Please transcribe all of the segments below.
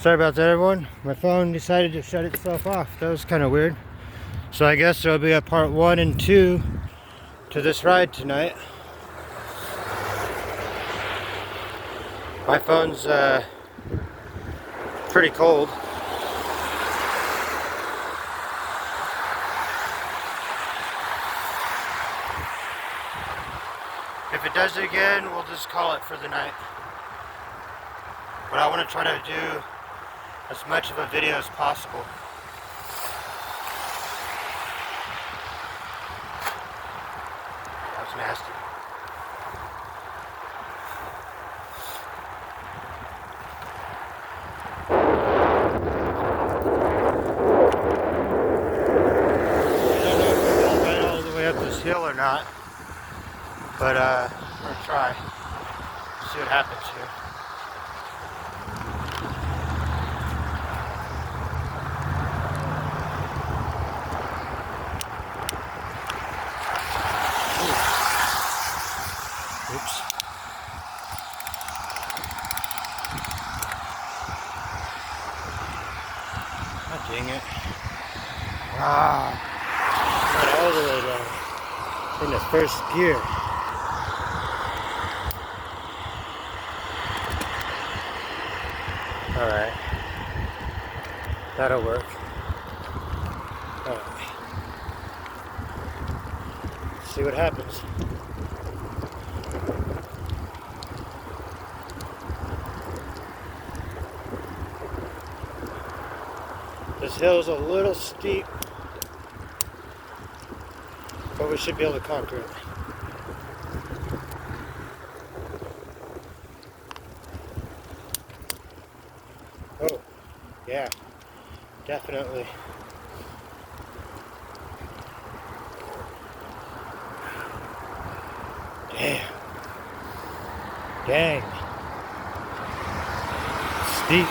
Sorry about that, everyone. My phone decided to shut itself off. That was kind of weird. So I guess there'll be a part 1 and 2 to this ride tonight. My phone's pretty cold. If it does it again, we'll just call it for the night. But I want to try to do as much of a video as possible. That was nasty. I don't know if we're going to ride all the way up this hill or not, but we're going to try. See what happens here. Oops. God dang it. Wow. Got all the way down in the first gear. Alright. That'll work. Alright. See what happens. This hill's a little steep, but we should be able to conquer it. Oh, yeah, definitely. Damn. Dang. Steep.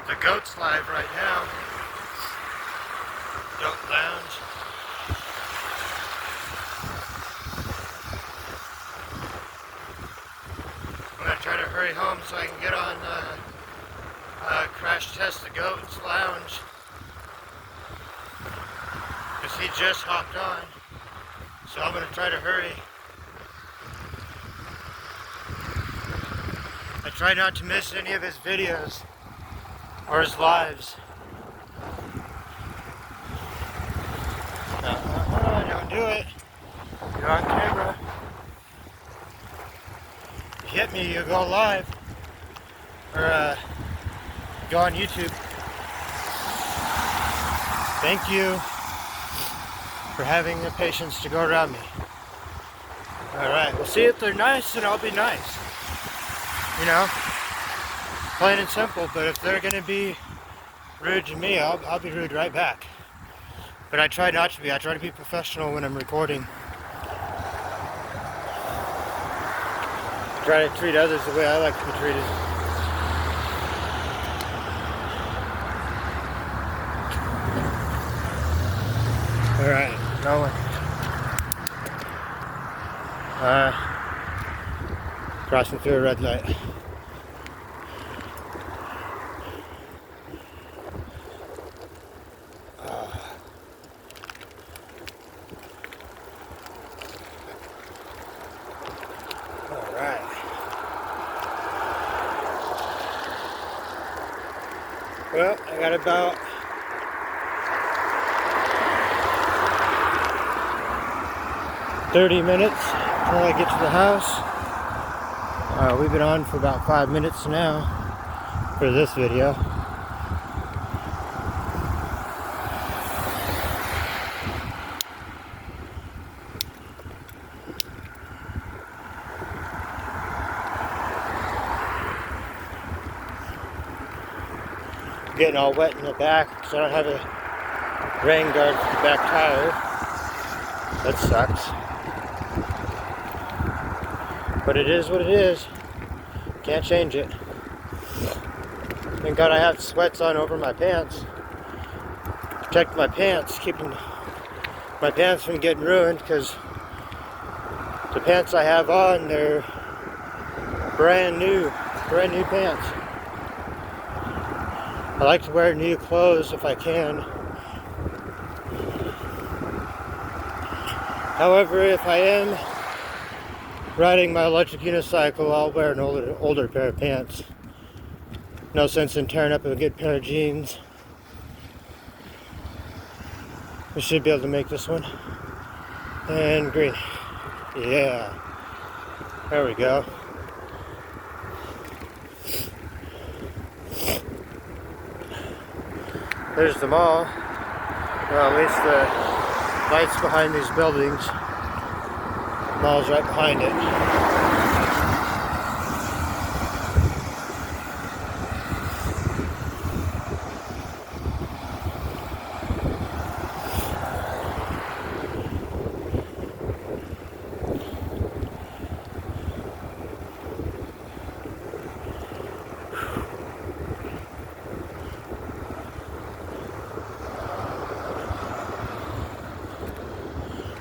The goat's live right now. Goat Lounge. I'm gonna try to hurry home so I can get on Crash Test the Goat's Lounge. Because he just hopped on. So I'm gonna try to hurry. I try not to miss any of his videos or his lives. Don't do it. You're on camera. You hit me, you go live. Or go on YouTube. Thank you for having the patience to go around me. Alright, we'll see if they're nice and I'll be nice. You know? Plain and simple, but if they're gonna be rude to me, I'll be rude right back. But I try not to be. I try to be professional when I'm recording. Try to treat others the way I like to be treated. Alright, going. Crossing through a red light. Alright. Well, I got about 30 minutes until I get to the house. We've been on for about 5 minutes now. for this video. Getting all wet in the back because I don't have a rain guard for the back tire. That sucks. But it is what it is. Can't change it. Thank God I have sweats on over my pants. Protect my pants, keeping my pants from getting ruined, because the pants I have on, they're brand new pants. I like to wear new clothes if I can. However, if I am riding my electric unicycle, I'll wear an older pair of pants. No sense in tearing up a good pair of jeans. We should be able to make this one. And green. Yeah. There we go. There's the mall. Well, at least the lights behind these buildings. The mall's right behind it.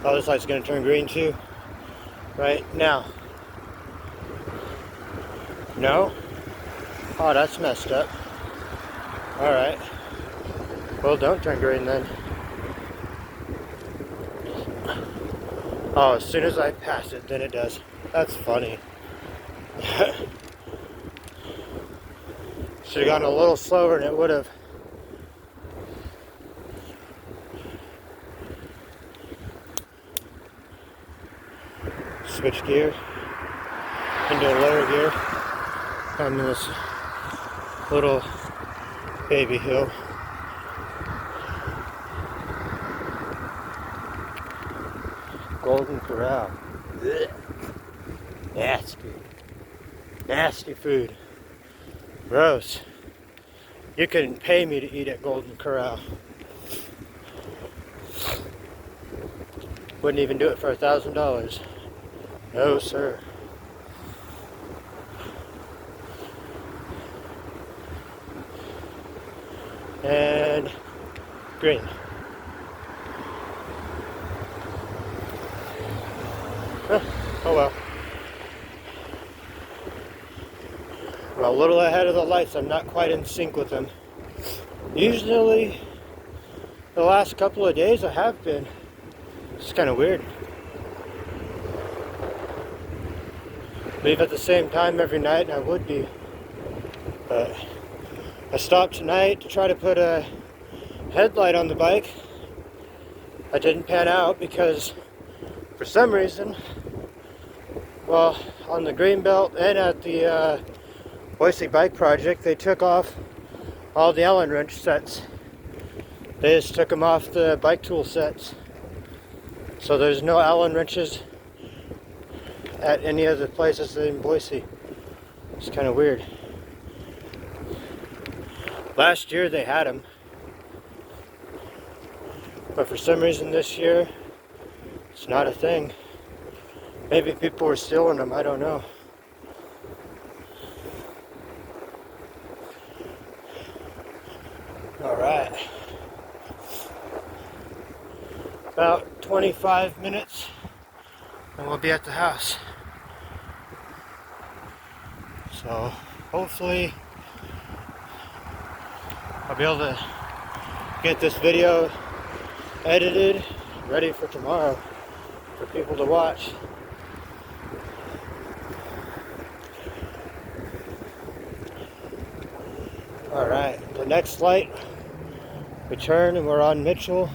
Oh, this light's going to turn green too. Right now. No? Oh, that's messed up. Alright. Well, don't turn green then. Oh, as soon as I pass it, then it does. That's funny. Should have gone a little slower and it would have. Switch gear into a lower gear on this little baby hill. Golden Corral. Ugh. Nasty. Nasty food. Gross. You couldn't pay me to eat at Golden Corral. Wouldn't even do it for $1,000. No, sir. And green. Huh, oh well. I'm a little ahead of the lights. I'm not quite in sync with them. Usually, the last couple of days I have been. It's kind of weird. Leave at the same time every night, and I would be. But I stopped tonight to try to put a headlight on the bike. I didn't pan out because, for some reason, well, on the Greenbelt and at the Boise Bike Project, they took off all the Allen wrench sets. They just took them off the bike tool sets. So there's no Allen wrenches at any of the places in Boise. It's kind of weird. Last year they had them, but for some reason this year it's not a thing. Maybe people were stealing them, I don't know. Alright. About 25 minutes and we'll be at the house. So hopefully I'll be able to get this video edited, ready for tomorrow for people to watch. Alright, the next light, we turn and we're on Mitchell.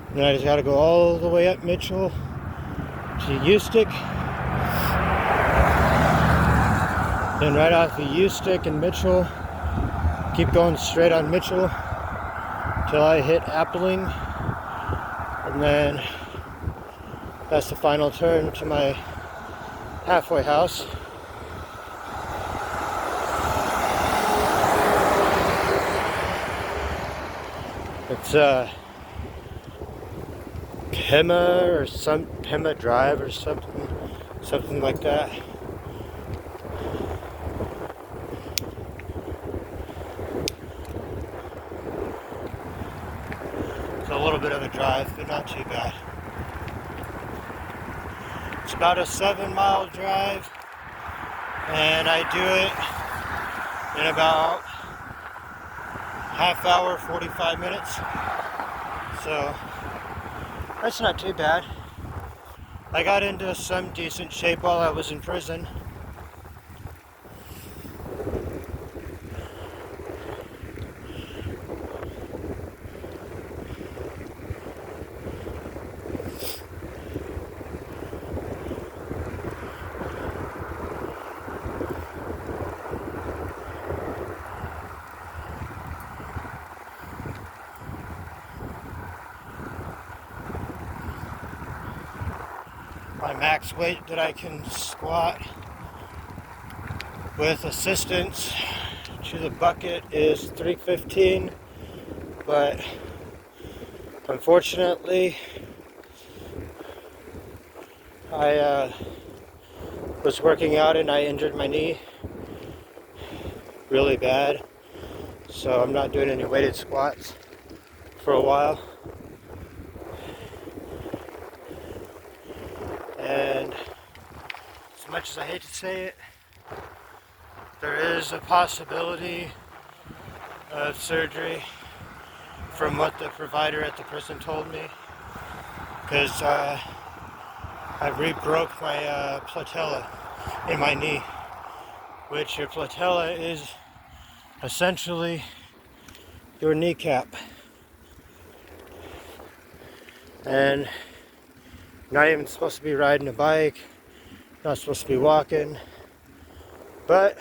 And then I just gotta go all the way up Mitchell to Ustick. Then right off of Ustick and Mitchell, keep going straight on Mitchell till I hit Appling, and then that's the final turn to my halfway house. It's Pema Drive or something like that. It's a little bit of a drive, but not too bad. It's about a 7-mile drive, and I do it in about half hour, 45 minutes. So that's not too bad. I got into some decent shape while I was in prison. My max weight that I can squat with assistance to the bucket is 315, but unfortunately I was working out and I injured my knee really bad, so I'm not doing any weighted squats for a while. And as much as I hate to say it, there is a possibility of surgery from what the provider at the prison told me, because I re-broke my patella in my knee, which your patella is essentially your kneecap. And not even supposed to be riding a bike, not supposed to be walking, but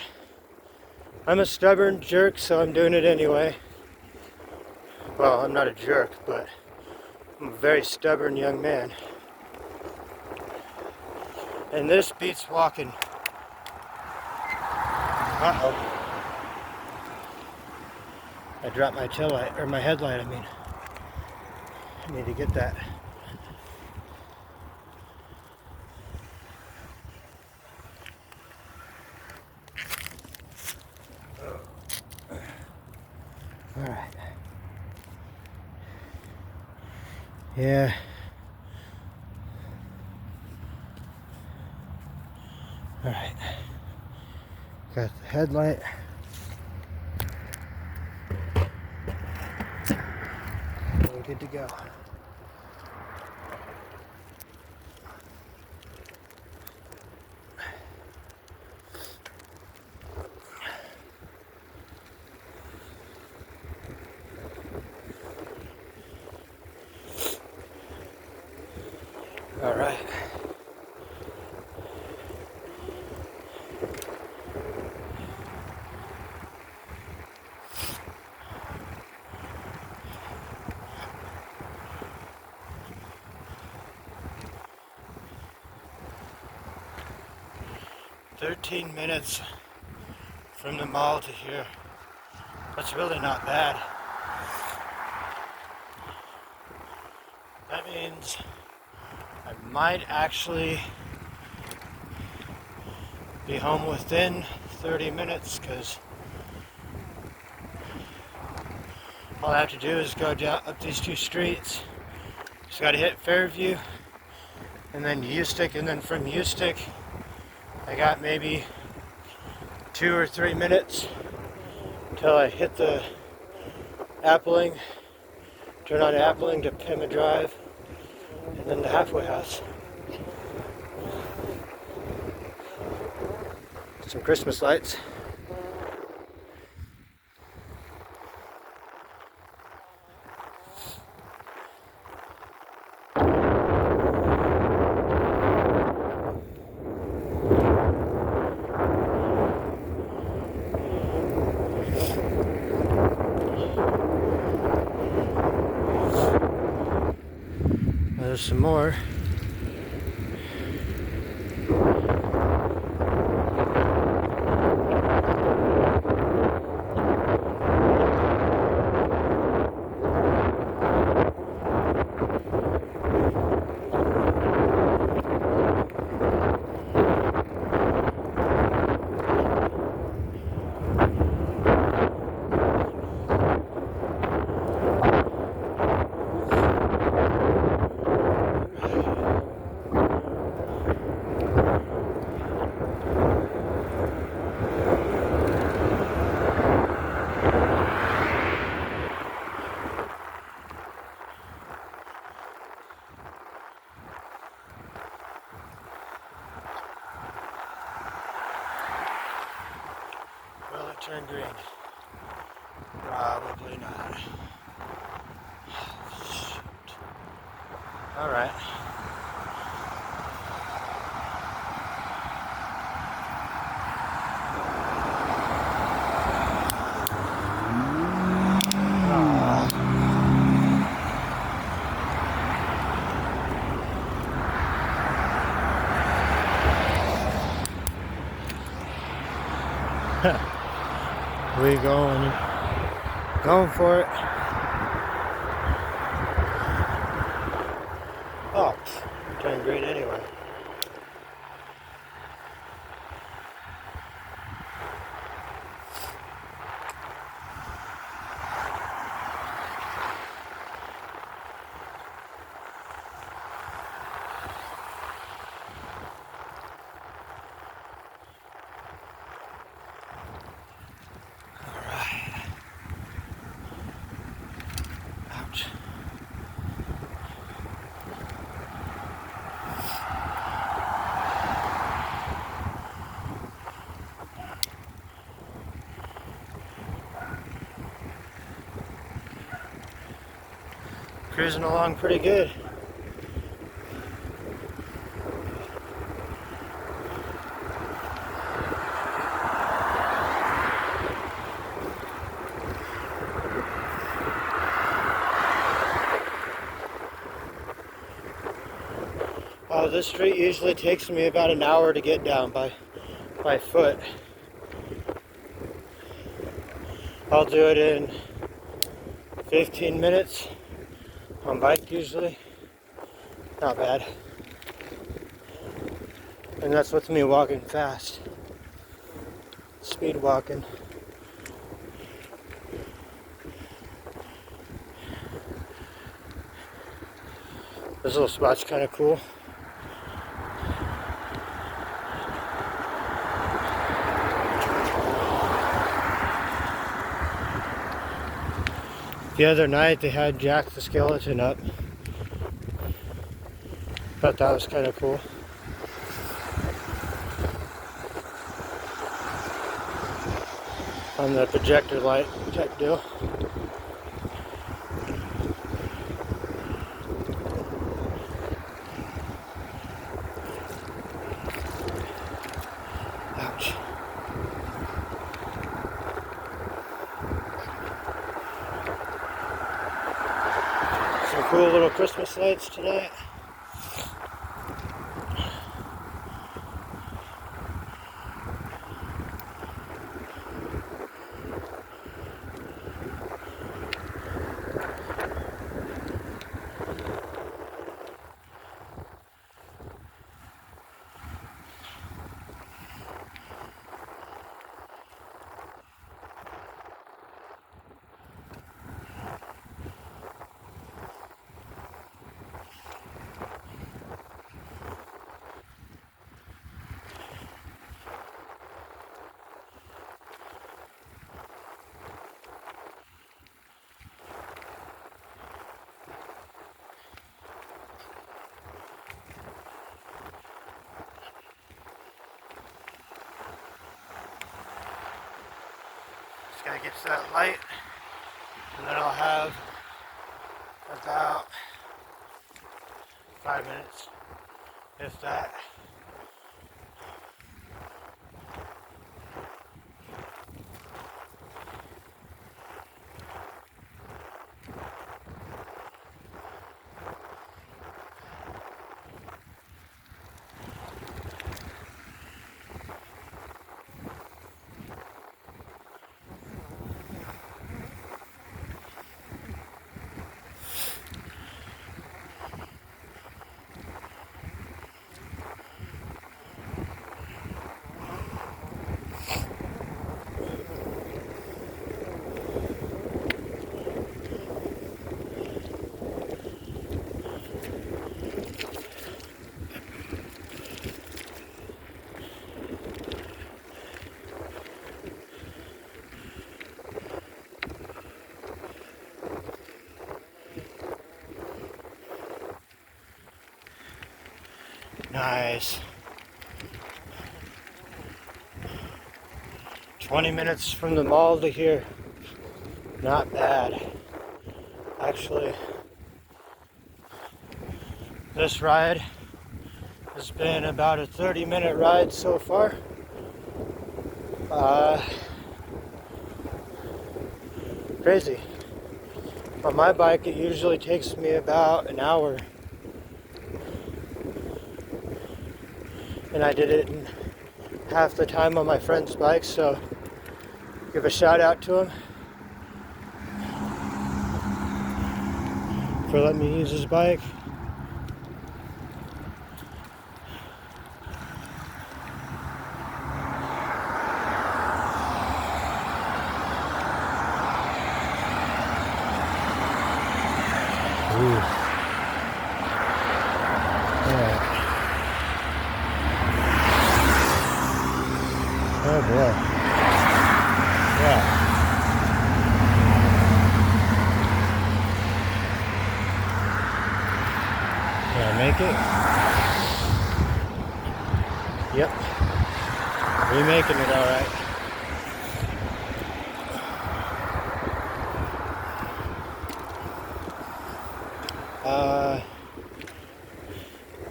I'm a stubborn jerk, so I'm doing it anyway. Well, I'm not a jerk, but I'm a very stubborn young man. And this beats walking. Uh-oh. I dropped my tail light, or my headlight, I mean. I need to get that. Alright. Yeah. Alright. Got the headlight. We're good to go. All right. "13 minutes from the mall to here. That's really not bad. That means I might actually be home within 30 minutes, because all I have to do is go down up these two streets. Just got to hit Fairview and then Ustick, and then from Ustick I got maybe 2 or 3 minutes till I hit the Appling, turn on Appling to Pema Drive, and then the halfway house. Some Christmas lights. some more. Will it turn green? Probably not. Shoot. All right. We going for it. Oh, turn green anyway. Ouch. Cruising along pretty good. Oh, this street usually takes me about an hour to get down by foot. I'll do it in 15 minutes on bike usually. Not bad. And that's with me walking fast. Speed walking. This little spot's kind of cool. The other night they had Jack the Skeleton up. Thought that was kind of cool. On the projector light type deal. Ouch. Some cool little Christmas lights tonight. Just gotta get to that light, and then I'll have about 5 minutes, if that. nice. 20 minutes from the mall to here. Not bad. Actually, this ride has been about a 30-minute ride so far. Crazy. On my bike, it usually takes me about an hour. And I did it in half the time on my friend's bike, so give a shout out to him for letting me use his bike. Ooh. Yeah. Oh boy. Yeah. Can I make it? Yep. We're making it alright.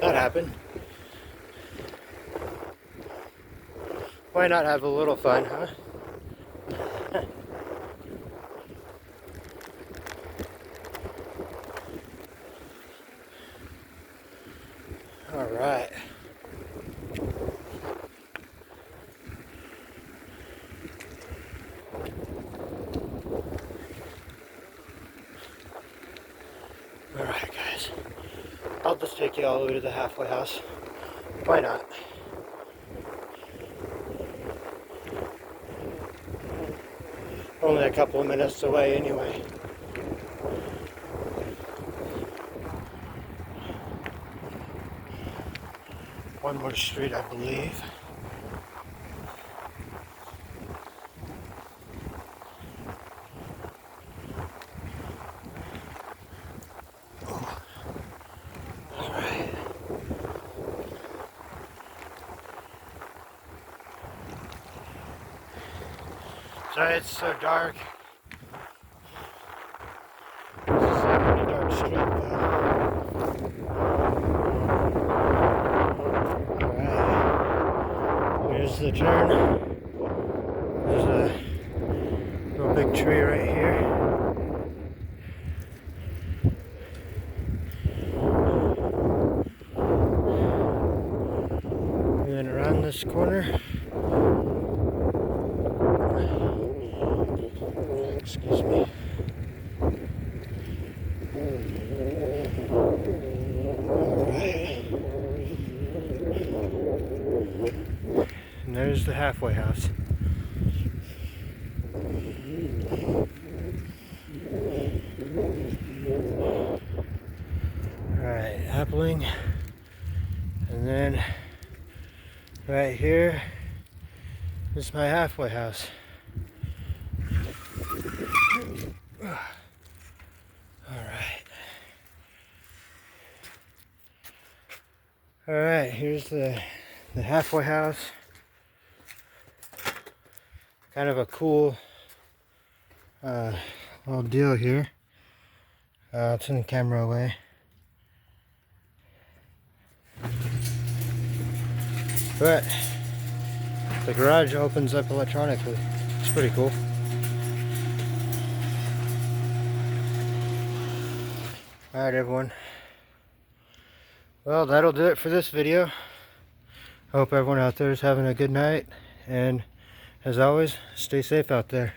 That happened. Why not have a little fun, huh? All right. All right, guys. I'll just take you all the way to the halfway house. Why not? Only a couple of minutes away anyway. One more street, I believe. Oh. All right. Sorry it's so dark. This is a pretty dark street though. Alright. Here's the turn. There's a real big tree right here. And then around this corner. Excuse me. Alright. And there's the halfway house. Alright, Appling. And then right here is my halfway house. Alright, here's the halfway house. Kind of a cool little deal here. I'll turn the camera away. But the garage opens up electronically. It's pretty cool. Alright everyone. Well, that'll do it for this video. Hope everyone out there is having a good night. And as always, stay safe out there.